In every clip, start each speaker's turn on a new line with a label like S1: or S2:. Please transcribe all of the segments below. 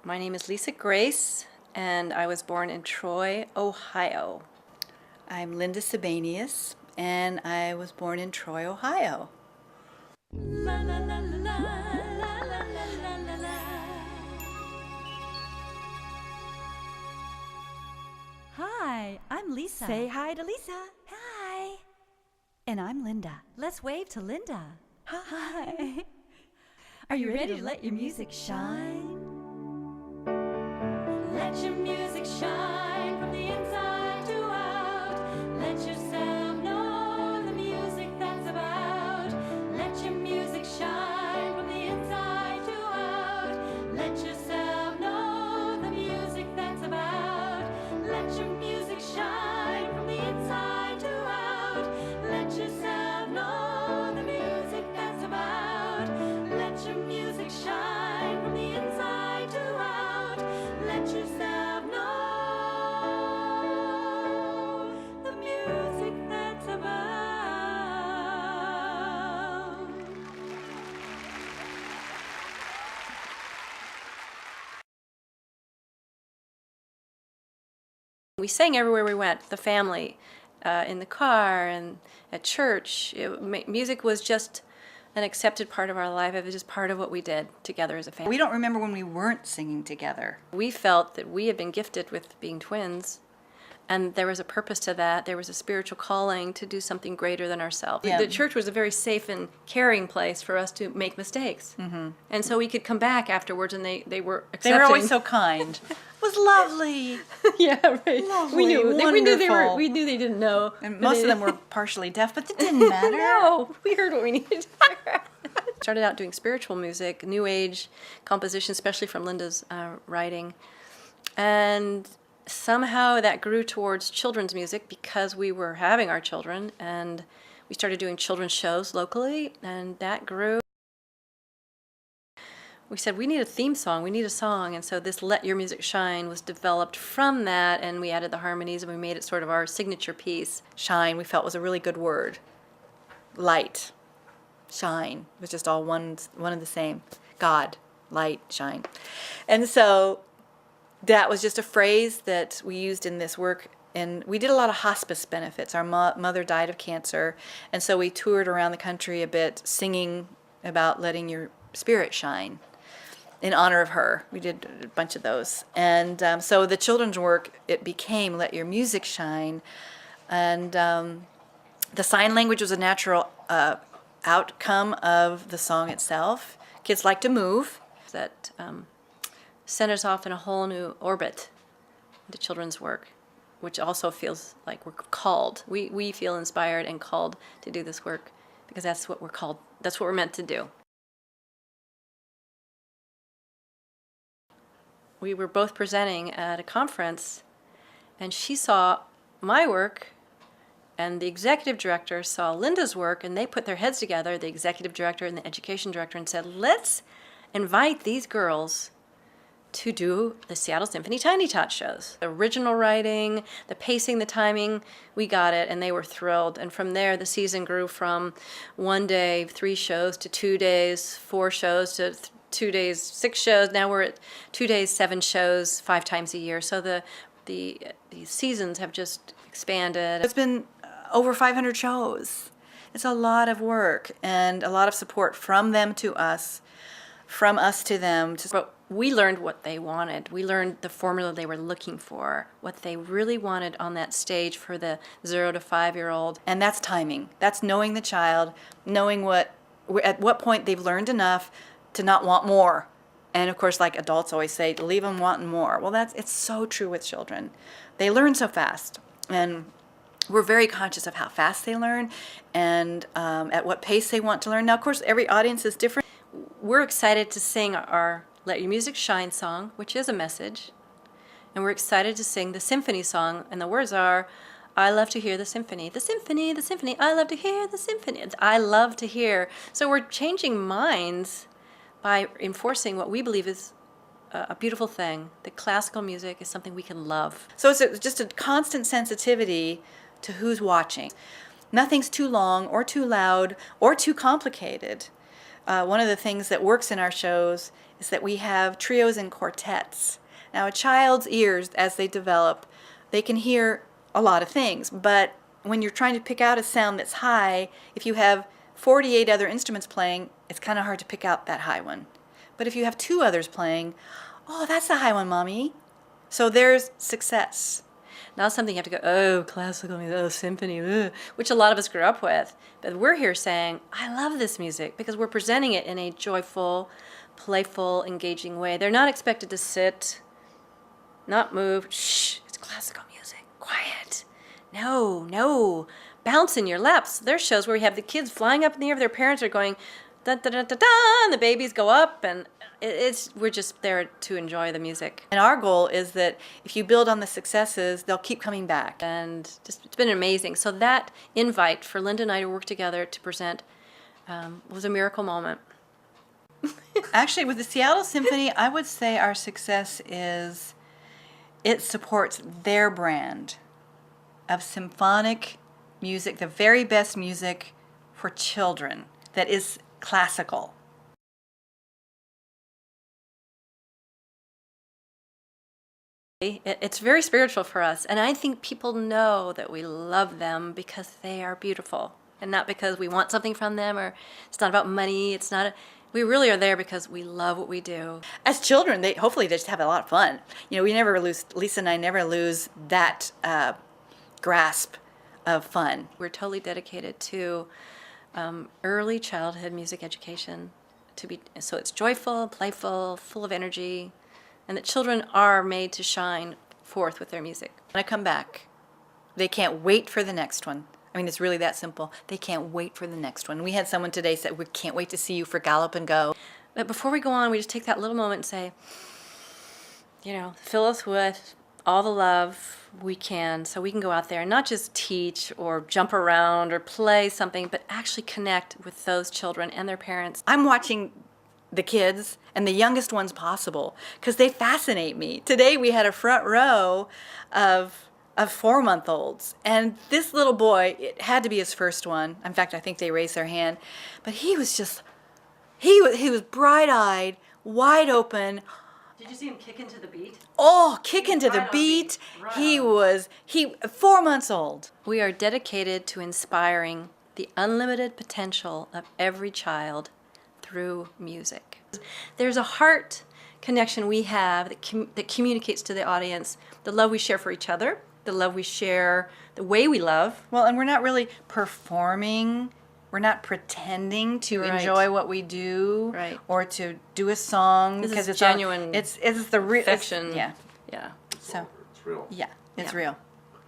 S1: My name is Lisa Grace, and I was born in Troy, Ohio.
S2: I'm Linda Sebanius, and I was born in Troy, Ohio.
S3: La, la, la, la, la, la, la, la, la. Hi, I'm Lisa.
S4: Say hi to Lisa.
S3: Hi.
S4: And I'm Linda.
S3: Let's wave to Linda.
S4: Hi.
S3: Are you ready to let your music shine? Let your music shine from the inside to out. Let yourself know the music that's about. Let your music shine from the inside to out. Let yourself know the music that's about. Let your music shine from the inside to out. Let yourself know the music that's about. Let your music shine from the inside to out. Let yourself know the music that's about.
S1: We sang everywhere we went, the family, in the car and at church. Music was just an accepted part of our life. It was just part of what we did together as a family.
S2: We don't remember when we weren't singing together.
S1: We felt that we had been gifted with being twins, and there was a purpose to that. There was a spiritual calling to do something greater than ourselves.
S2: Yeah.
S1: The church was a very safe and caring place for us to make mistakes. Mm-hmm. And so we could come back afterwards, and they were accepting.
S2: They were always so kind. It was lovely.
S1: Yeah, right.
S2: Lovely,
S1: we knew they were.
S2: wonderful.
S1: We knew they didn't know.
S2: And most of them were partially deaf, but it didn't matter.
S1: No, we heard what we needed to hear. Started out doing spiritual music, New Age composition, especially from Linda's writing, and somehow that grew towards children's music because we were having our children, and we started doing children's shows locally, and that grew. We said, we need a theme song, we need a song, and so this Let Your Music Shine was developed from that, and we added the harmonies, and we made it sort of our signature piece.
S2: Shine, we felt, was a really good word. Light, shine, it was just all one and the same. God, light, shine. And so that was just a phrase that we used in this work, and we did a lot of hospice benefits. Our mother died of cancer, and so we toured around the country a bit singing about letting your spirit shine in honor of her. We did a bunch of those. And so the children's work, it became Let Your Music Shine. And the sign language was a natural outcome of the song itself. Kids like to move.
S1: That sent us off in a whole new orbit into children's work, which also feels like we're called. We feel inspired and called to do this work because that's what we're called. That's what we're meant to do. We were both presenting at a conference, and she saw my work, and the executive director saw Linda's work, and they put their heads together, the executive director and the education director, and said, let's invite these girls to do the Seattle Symphony Tiny Tot shows. The original writing, the pacing, the timing, we got it, and they were thrilled. And from there, the season grew from 1 day, 3 shows, to 2 days, 4 shows, to 2 days, 6 shows. Now we're at 2 days, 7 shows, 5 times a year. So the seasons have just expanded.
S2: It's been over 500 shows. It's a lot of work and a lot of support from them to us, from us to them.
S1: But we learned what they wanted. We learned the formula they were looking for, what they really wanted on that stage for the 0 to 5-year-old.
S2: And that's timing. That's knowing the child, knowing at what point they've learned enough to not want more. And of course, like adults always say, leave them wanting more. Well, it's so true with children. They learn so fast. And we're very conscious of how fast they learn and at what pace they want to learn. Now, of course, every audience is different.
S1: We're excited to sing our Let Your Music Shine song, which is a message. And we're excited to sing the symphony song, and the words are, I love to hear the symphony, the symphony, the symphony, I love to hear the symphony. It's I love to hear. So we're changing minds by enforcing what we believe is a beautiful thing. That classical music is something we can love.
S2: So it's just a constant sensitivity to who's watching. Nothing's too long or too loud or too complicated. one of the things that works in our shows is that we have trios and quartets. Now, a child's ears, as they develop, they can hear a lot of things, but when you're trying to pick out a sound that's high, if you have 48 other instruments playing, it's kind of hard to pick out that high one. But if you have 2 others playing, oh, that's the high one, Mommy. So there's success.
S1: Not something you have to go, oh, classical music, oh, symphony, ugh, which a lot of us grew up with. But we're here saying, I love this music because we're presenting it in a joyful, playful, engaging way. They're not expected to sit, not move. Shh, it's classical music. Quiet. No. Bounce in your laps. There's shows where we have the kids flying up in the air. Their parents are going, da da da da da, and the babies go up, and we're just there to enjoy the music.
S2: And our goal is that if you build on the successes, they'll keep coming back.
S1: And just it's been amazing. So that invite for Linda and I to work together to present was a miracle moment.
S2: Actually, with the Seattle Symphony, I would say our success is it supports their brand of symphonic music, the very best music for children that is classical.
S1: It's very spiritual for us, and I think people know that we love them because they are beautiful, and not because we want something from them, or it's not about money. It's not. We really are there because we love what we do.
S2: As children, hopefully they just have a lot of fun. You know, we never lose. Lisa and I never lose that grasp of fun.
S1: We're totally dedicated to early childhood music education, so it's joyful, playful, full of energy, and that children are made to shine forth with their music.
S2: When I come back, they can't wait for the next one. I mean, it's really that simple. They can't wait for the next one. We had someone today say, we can't wait to see you for Gallop and Go.
S1: But before we go on, we just take that little moment and say, fill us with all the love we can so we can go out there and not just teach or jump around or play something, but actually connect with those children and their parents.
S2: I'm watching the kids and the youngest ones possible because they fascinate me. Today we had a front row of 4-month-olds, and this little boy, it had to be his first one. In fact, I think they raised their hand, but he was bright-eyed, wide open.
S1: Did you see him kick into the beat?
S2: Oh, kick into the
S1: Right on
S2: beat.
S1: Right
S2: He 4 months old.
S1: We are dedicated to inspiring the unlimited potential of every child through music. There's a heart connection we have that communicates to the audience the love we share for each other, the love we share, the way we love.
S2: Well, and we're not really performing. We're not pretending to
S1: Right.
S2: enjoy what we do,
S1: Right.
S2: or to do a song
S1: This is
S2: because it's
S1: genuine
S2: It's the real
S1: affection.
S2: Yeah.
S1: Yeah.
S2: So
S5: It's real.
S2: yeah, it's
S1: Yeah.
S2: real.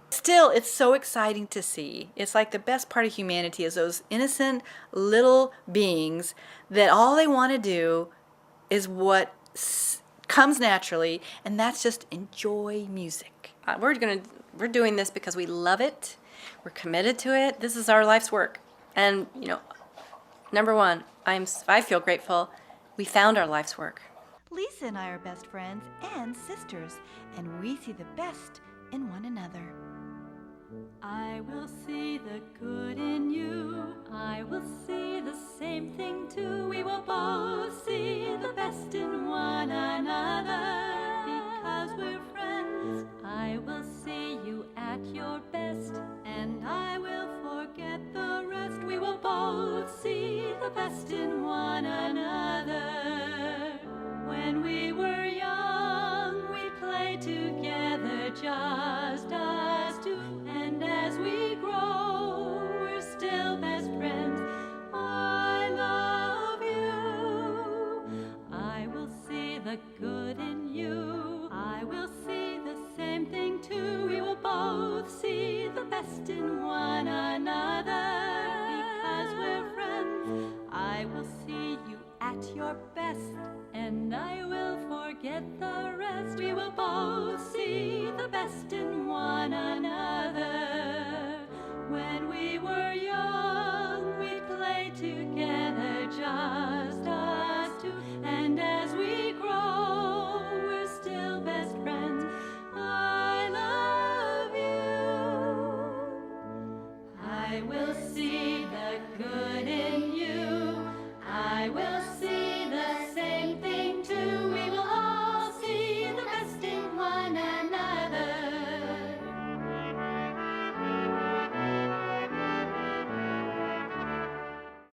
S2: Still, it's so exciting to see. It's like the best part of humanity is those innocent little beings that all they want to do is what comes naturally, and that's just enjoy music.
S1: We're doing this because we love it. We're committed to it. This is our life's work. And, number one, I feel grateful we found our life's work.
S4: Lisa and I are best friends and sisters, and we see the best in one another.
S3: I will see the good in you. I will see the same thing too. We will both see the best in one another. Because we're friends, I will see you at your best, and I will forget the rest. We will both see the best in one another. When we were young, we played together just us two. And as we grow, we're still best friends. I love you. I will see the good in you. I will see the same thing too. We will both see the best in one another. Because we're friends, I will see you at your best, and I will forget the rest. We will both see the best